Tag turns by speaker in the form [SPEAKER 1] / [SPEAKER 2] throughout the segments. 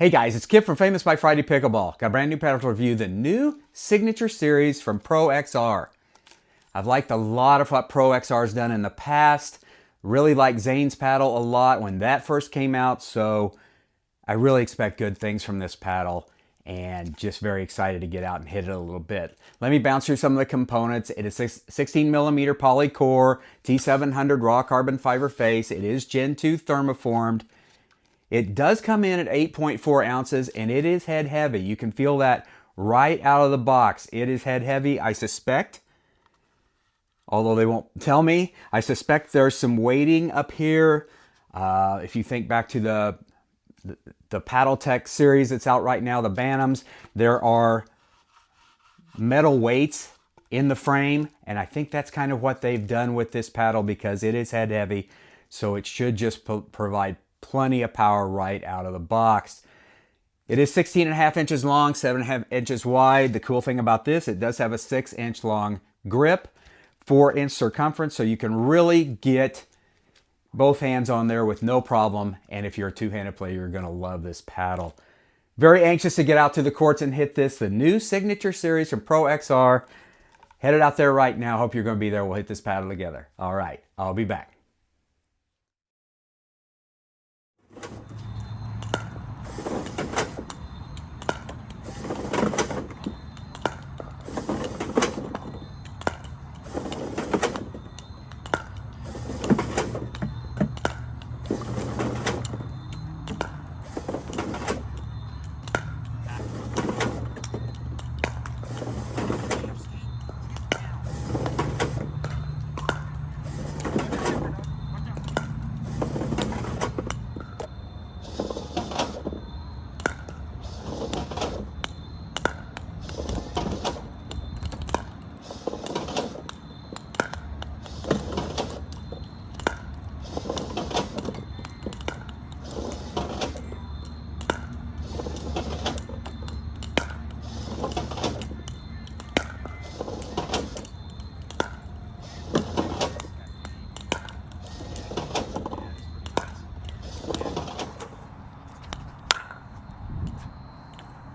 [SPEAKER 1] Hey guys, it's Kip from Famous by Friday Pickleball. Got a brand new paddle to review, the new Signature Series from Pro XR. I've liked a lot of what Pro XR's done in the past. Really like Zane's paddle a lot when that first came out, so I really expect good things from this paddle and just very excited to get out and hit it a little bit. Let me bounce through some of the components. It is 16 millimeter poly core, T700 raw carbon fiber face. It is Gen 2 thermoformed. It does come in at 8.4 ounces and it is head heavy. You can feel that right out of the box. It is head heavy, I suspect. Although they won't tell me, I suspect there's some weighting up here. If you think back to the Paddle Tech series that's out right now, the Bantams, there are metal weights in the frame, and I think that's kind of what they've done with this paddle because it is head heavy, so it should just provide plenty of power right out of the box. It is 16.5 inches long, 7.5 inches wide. The cool thing about this, it does have a 6-inch long grip, 4-inch circumference, so you can really get both hands on there with no problem. And if you're a two-handed player, you're going to love this paddle. Very anxious to get out to the courts and hit this. The new Signature Series from Pro XR. Headed out there right now. Hope you're going to be there. We'll hit this paddle together. All right, I'll be back.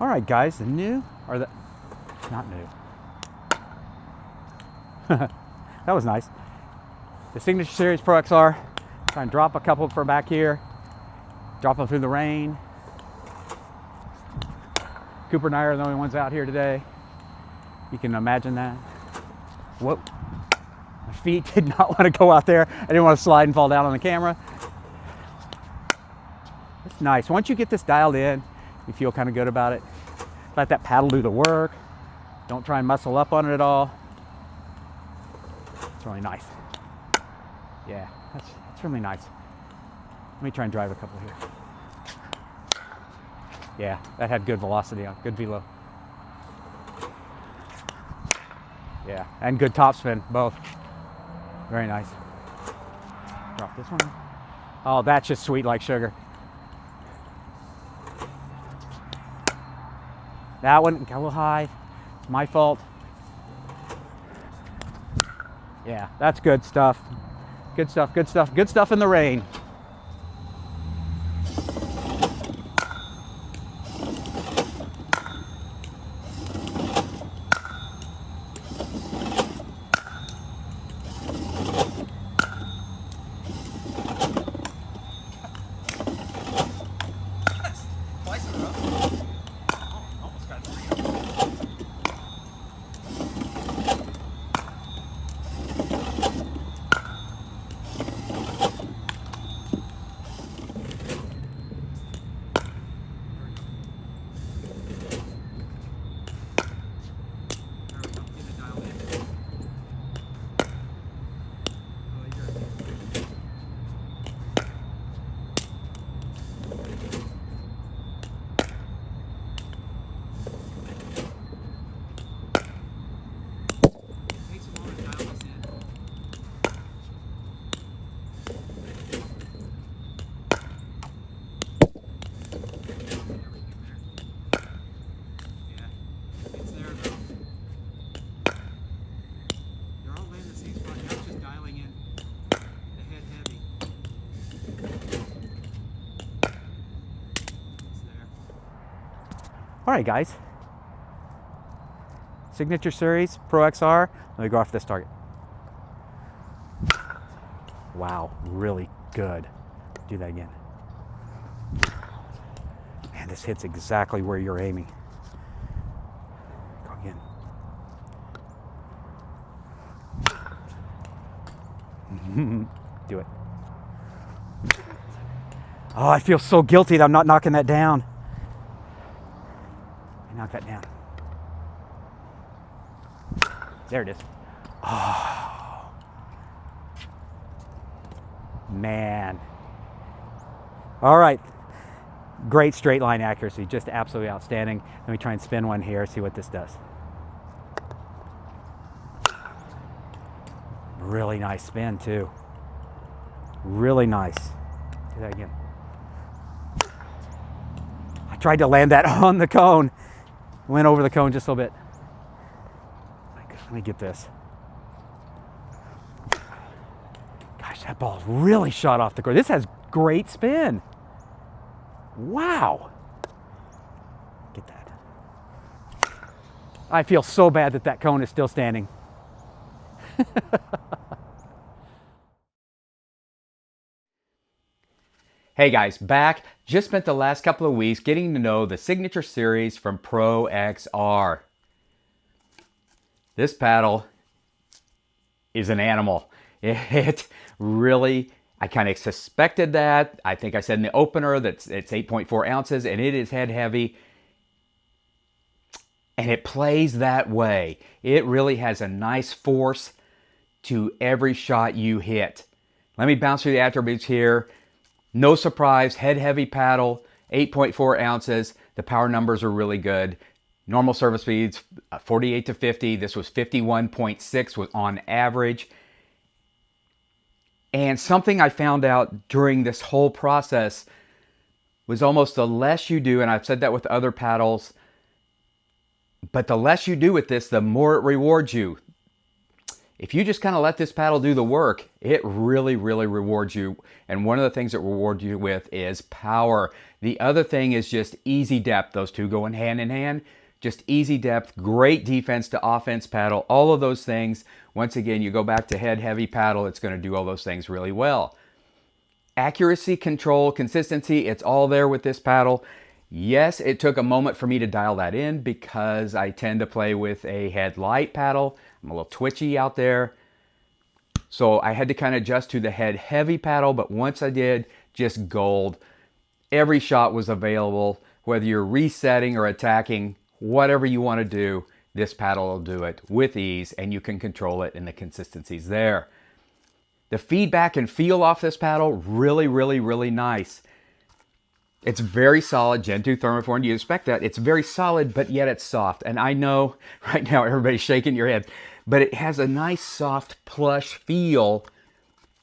[SPEAKER 1] All right, guys, the new, or the, not new. That was nice. The Signature Series Pro XR. Try and drop a couple from back here. Drop them through the rain. Cooper and I are the only ones out here today. You can imagine that. Whoa. My feet did not want to go out there. I didn't want to slide and fall down on the camera. It's nice. Once you get this dialed in, you feel kind of good about it. Let that paddle do the work. Don't try and muscle up on it at all. It's really nice. Yeah, that's really nice. Let me try and drive a couple here. Yeah, that had good velocity on, good velo. Yeah, and good topspin, both. Very nice. Drop this one. Oh, that's just sweet like sugar. That one got a little high. It's my fault. Yeah, that's good stuff. Good stuff, good stuff, good stuff in the rain. All right, guys. Signature Series, Pro XR. Let me go off this target. Wow, really good. Do that again. Man, this hits exactly where you're aiming. Go again. Do it. Oh, I feel so guilty that I'm not knocking that down. Knock that down. There it is. Oh, man. All right. Great straight line accuracy, just absolutely outstanding. Let me try and spin one here, see what this does. Really nice spin too. Really nice. Do that again. I tried to land that on the cone. Went over the cone just a little bit. Let me get this. Gosh, that ball really shot off the course. This has great spin. Wow. Get that. I feel so bad that that cone is still standing. Hey guys, back. Just spent the last couple of weeks getting to know the Signature Series from Pro XR. This paddle is an animal. It really, I kind of suspected that. I think I said in the opener that it's 8.4 ounces and it is head heavy. And it plays that way. It really has a nice force to every shot you hit. Let me bounce through the attributes here. No surprise, head heavy paddle, 8.4 ounces. The power numbers are really good. Normal surface speeds, 48 to 50. This was 51.6 was on average. And something I found out during this whole process was almost the less you do, and I've said that with other paddles, but the less you do with this, the more it rewards you. If you just kind of let this paddle do the work, it really, really rewards you. And one of the things it rewards you with is power. The other thing is just easy depth. Those two go hand in hand. Just easy depth, great defense to offense paddle, all of those things. Once again, you go back to head heavy paddle, it's going to do all those things really well. Accuracy, control, consistency, it's all there with this paddle. Yes, it took a moment for me to dial that in because I tend to play with a head light paddle. I'm a little twitchy out there. So I had to kind of adjust to the head heavy paddle, but once I did, just gold. Every shot was available, whether you're resetting or attacking, whatever you want to do, this paddle will do it with ease and you can control it and the consistency's there. The feedback and feel off this paddle, really, really, really nice. It's very solid, Gen 2 thermoform. You expect that. It's very solid, but yet it's soft. And I know right now everybody's shaking your head, but it has a nice soft plush feel,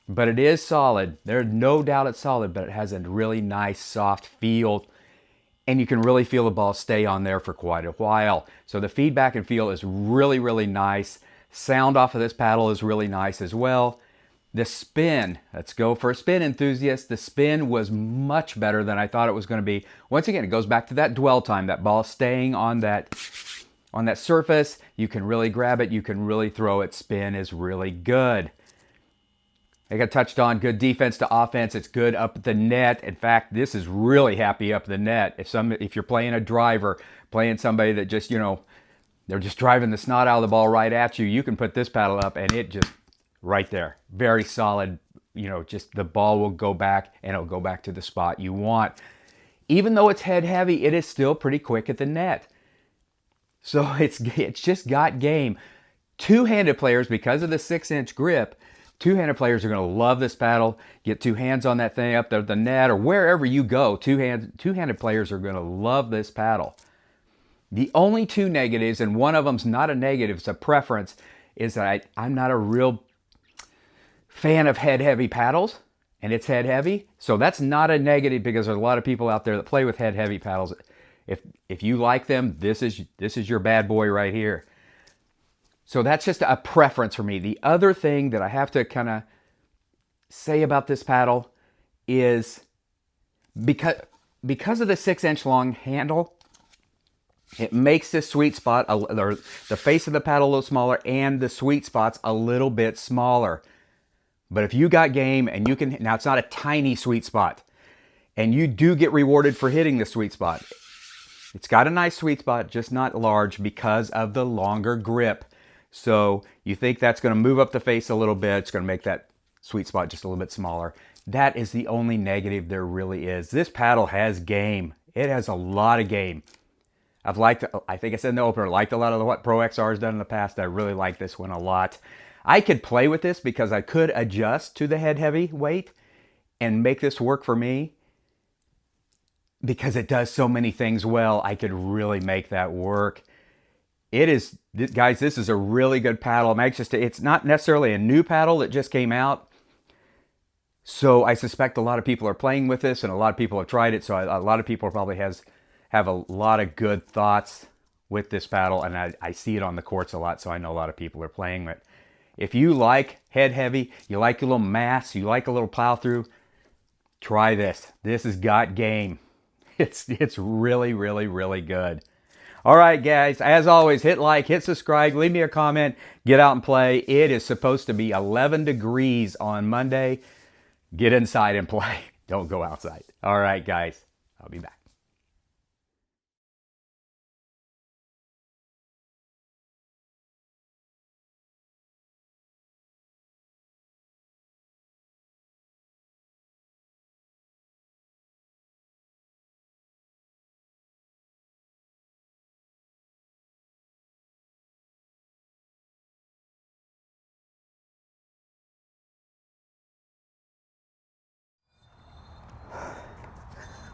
[SPEAKER 1] but it is solid. There's no doubt it's solid, but it has a really nice soft feel. And you can really feel the ball stay on there for quite a while. So the feedback and feel is really, really nice. Sound off of this paddle is really nice as well. The spin, let's go for a spin enthusiast. The spin was much better than I thought it was going to be. Once again, it goes back to that dwell time, that ball staying on that surface. You can really grab it, you can really throw it. Spin is really good. I got touched on good defense to offense. It's good up at the net. In fact, this is really happy up the net. If you're playing a driver, playing somebody that just, they're just driving the snot out of the ball right at you, you can put this paddle up and it just right there. Very solid. Just the ball will go back and it'll go back to the spot you want. Even though it's head heavy, it is still pretty quick at the net. So it's just got game. Two-handed players, because of the 6-inch grip, two-handed players are going to love this paddle. Get two hands on that thing up there, the net, or wherever you go. Two-handed players are going to love this paddle. The only two negatives, and one of them's not a negative, it's a preference, is that I'm not a real fan of head-heavy paddles, and it's head-heavy. So that's not a negative because there's a lot of people out there that play with head-heavy paddles. If you like them, this is your bad boy right here. So that's just a preference for me. The other thing that I have to kind of say about this paddle is because of the 6-inch long handle, It makes this sweet spot, or the face of the paddle a little smaller and the sweet spots a little bit smaller. But if you got game and you can, now it's not a tiny sweet spot, and you do get rewarded for hitting the sweet spot. It's got a nice sweet spot, just not large because of the longer grip. So you think that's going to move up the face a little bit. It's going to make that sweet spot just a little bit smaller. That is the only negative there really is. This paddle has game. It has a lot of game. I've liked, I think I said in the opener, liked a lot of what Pro XR has done in the past. I really like this one a lot. I could play with this because I could adjust to the head heavy weight and make this work for me. Because it does so many things well, I could really make that work. It is, guys, this is a really good paddle. I'm anxious to, it's not necessarily a new paddle that just came out. So I suspect a lot of people are playing with this and a lot of people have tried it. So a lot of people probably have a lot of good thoughts with this paddle. And I see it on the courts a lot, so I know a lot of people are playing with it. If you like head heavy, you like a little mass, you like a little plow through, try this. This has got game. It's really, really, really good. All right, guys, as always, hit like, hit subscribe, leave me a comment, get out and play. It is supposed to be 11 degrees on Monday. Get inside and play. Don't go outside. All right, guys, I'll be back.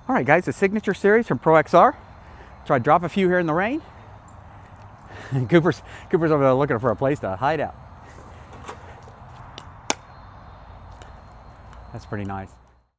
[SPEAKER 1] All right, guys, the Signature Series from Pro XR. Try to drop a few here in the rain. Cooper's over there looking for a place to hide out. That's pretty nice.